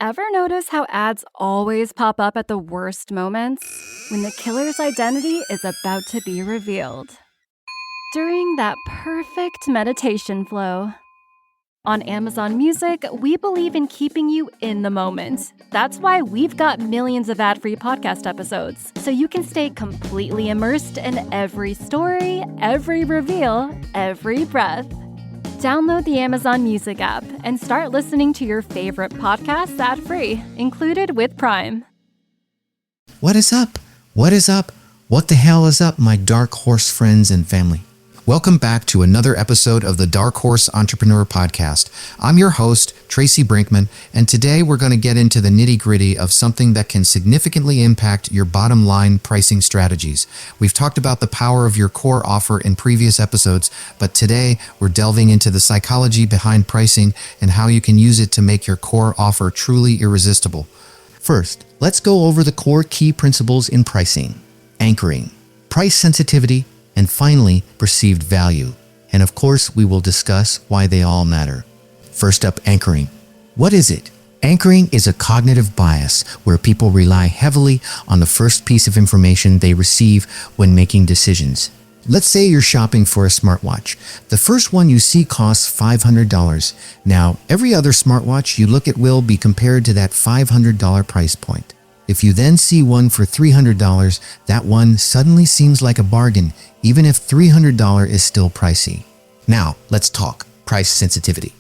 Ever notice how ads always pop up at the worst moments? When the killer's identity is about to be revealed. During that perfect meditation flow. On Amazon Music, we believe in keeping you in the moment. That's why we've got millions of ad-free podcast episodes, so you can stay completely immersed in every story, every reveal, every breath. Download the Amazon Music app and start listening to your favorite podcasts ad-free, included with Prime. What is up? What is up? What the hell is up, my Dark Horse friends and family? Welcome back to another episode of the Dark Horse Entrepreneur Podcast. I'm your host, Tracy Brinkmann, and today we're going to get into the nitty-gritty of something that can significantly impact your bottom line pricing strategies. We've talked about the power of your core offer in previous episodes, but today we're delving into the psychology behind pricing and how you can use it to make your core offer truly irresistible. First, let's go over the core key principles in pricing: anchoring, price sensitivity, and finally, perceived value. And of course, we will discuss why they all matter. First up, anchoring. What is it? Anchoring is a cognitive bias where people rely heavily on the first piece of information they receive when making decisions. Let's say you're shopping for a smartwatch. The first one you see costs $500. Now, every other smartwatch you look at will be compared to that $500 price point. If you then see one for $300, that one suddenly seems like a bargain, even if $300 is still pricey. Now, let's talk price sensitivity.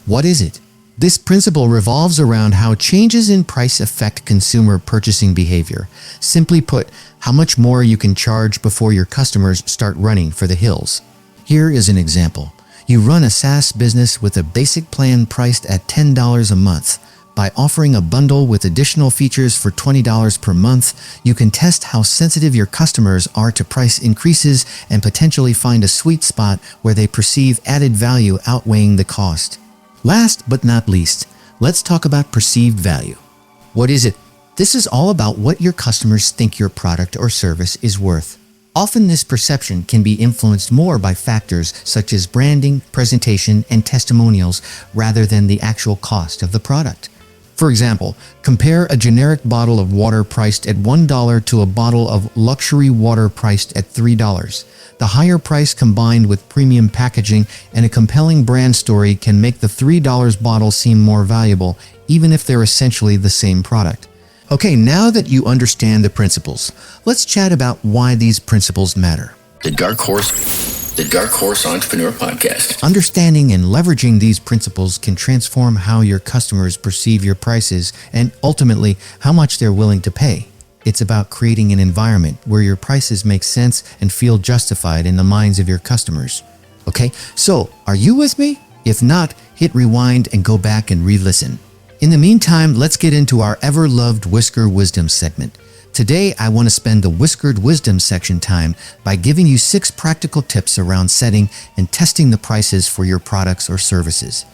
What is it? This principle revolves around how changes in price affect consumer purchasing behavior. Simply put, how much more you can charge before your customers start running for the hills. Here is an example. You run a SaaS business with a basic plan priced at $10 a month. By offering a bundle with additional features for $20 per month, you can test how sensitive your customers are to price increases and potentially find a sweet spot where they perceive added value outweighing the cost. Last but not least, let's talk about perceived value. What is it? This is all about what your customers think your product or service is worth. Often this perception can be influenced more by factors such as branding, presentation, and testimonials rather than the actual cost of the product. For example, compare a generic bottle of water priced at $1 to a bottle of luxury water priced at $3. The higher price combined with premium packaging and a compelling brand story can make the $3 bottle seem more valuable, even if they're essentially the same product. Okay, now that you understand the principles, let's chat about why these principles matter. The Dark Horse Entrepreneur Podcast. Understanding and leveraging these principles can transform how your customers perceive your prices and ultimately how much they're willing to pay. It's about creating an environment where your prices make sense and feel justified in the minds of your customers. Okay, so are you with me? If not, hit rewind and go back and re-listen. In the meantime, let's get into our ever-loved Whisker Wisdom segment. Today, I want to spend the Whiskered Wisdom section time by giving you 6 practical tips around setting and testing the prices for your products or services.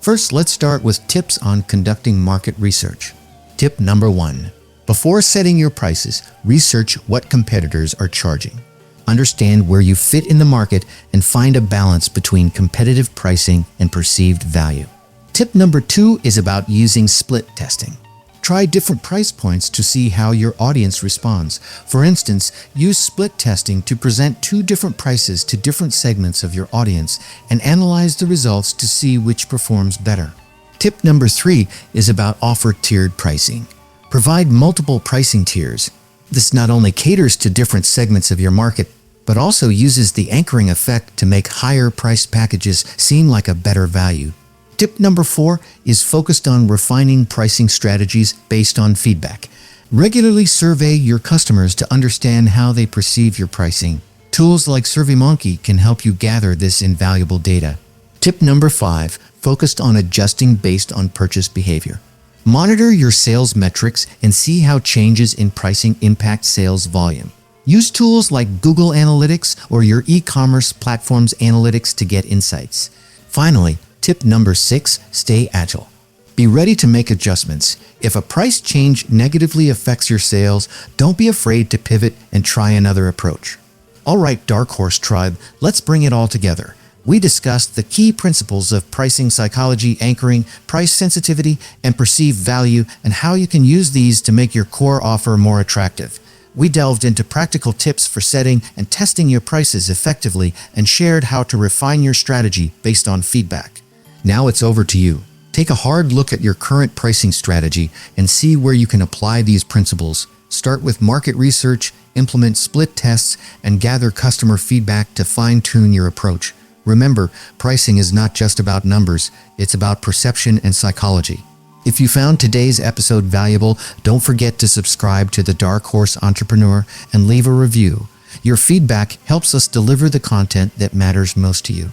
First, let's start with tips on conducting market research. Tip number 1. Before setting your prices, research what competitors are charging. Understand where you fit in the market and find a balance between competitive pricing and perceived value. Tip number 2 is about using split testing. Try different price points to see how your audience responds. For instance, use split testing to present 2 different prices to different segments of your audience and analyze the results to see which performs better. Tip number 3 is about offer tiered pricing. Provide multiple pricing tiers. This not only caters to different segments of your market, but also uses the anchoring effect to make higher priced packages seem like a better value. Tip number 4 is focused on refining pricing strategies based on feedback. Regularly survey your customers to understand how they perceive your pricing. Tools like SurveyMonkey can help you gather this invaluable data. Tip number 5, focused on adjusting based on purchase behavior. Monitor your sales metrics and see how changes in pricing impact sales volume. Use tools like Google Analytics or your e-commerce platform's analytics to get insights. Finally, tip number 6, stay agile. Be ready to make adjustments. If a price change negatively affects your sales, don't be afraid to pivot and try another approach. All right, Dark Horse Tribe, let's bring it all together. We discussed the key principles of pricing psychology, anchoring, price sensitivity, and perceived value, and how you can use these to make your core offer more attractive. We delved into practical tips for setting and testing your prices effectively and shared how to refine your strategy based on feedback. Now it's over to you. Take a hard look at your current pricing strategy and see where you can apply these principles. Start with market research, implement split tests, and gather customer feedback to fine-tune your approach. Remember, pricing is not just about numbers, it's about perception and psychology. If you found today's episode valuable, don't forget to subscribe to the Dark Horse Entrepreneur and leave a review. Your feedback helps us deliver the content that matters most to you.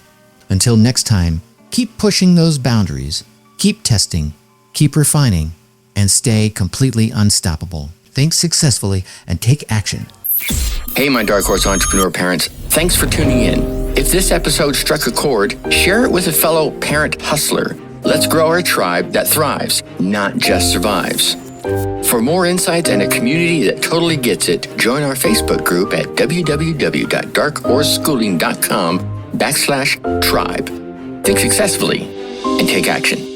Until next time, keep pushing those boundaries, keep testing, keep refining, and stay completely unstoppable. Think successfully and take action. Hey, my Dark Horse Entrepreneur parents, thanks for tuning in. If this episode struck a chord, share it with a fellow parent hustler. Let's grow our tribe that thrives, not just survives. For more insights and a community that totally gets it, join our Facebook group at www.darkhorseschooling.com/tribe. Think successfully and take action.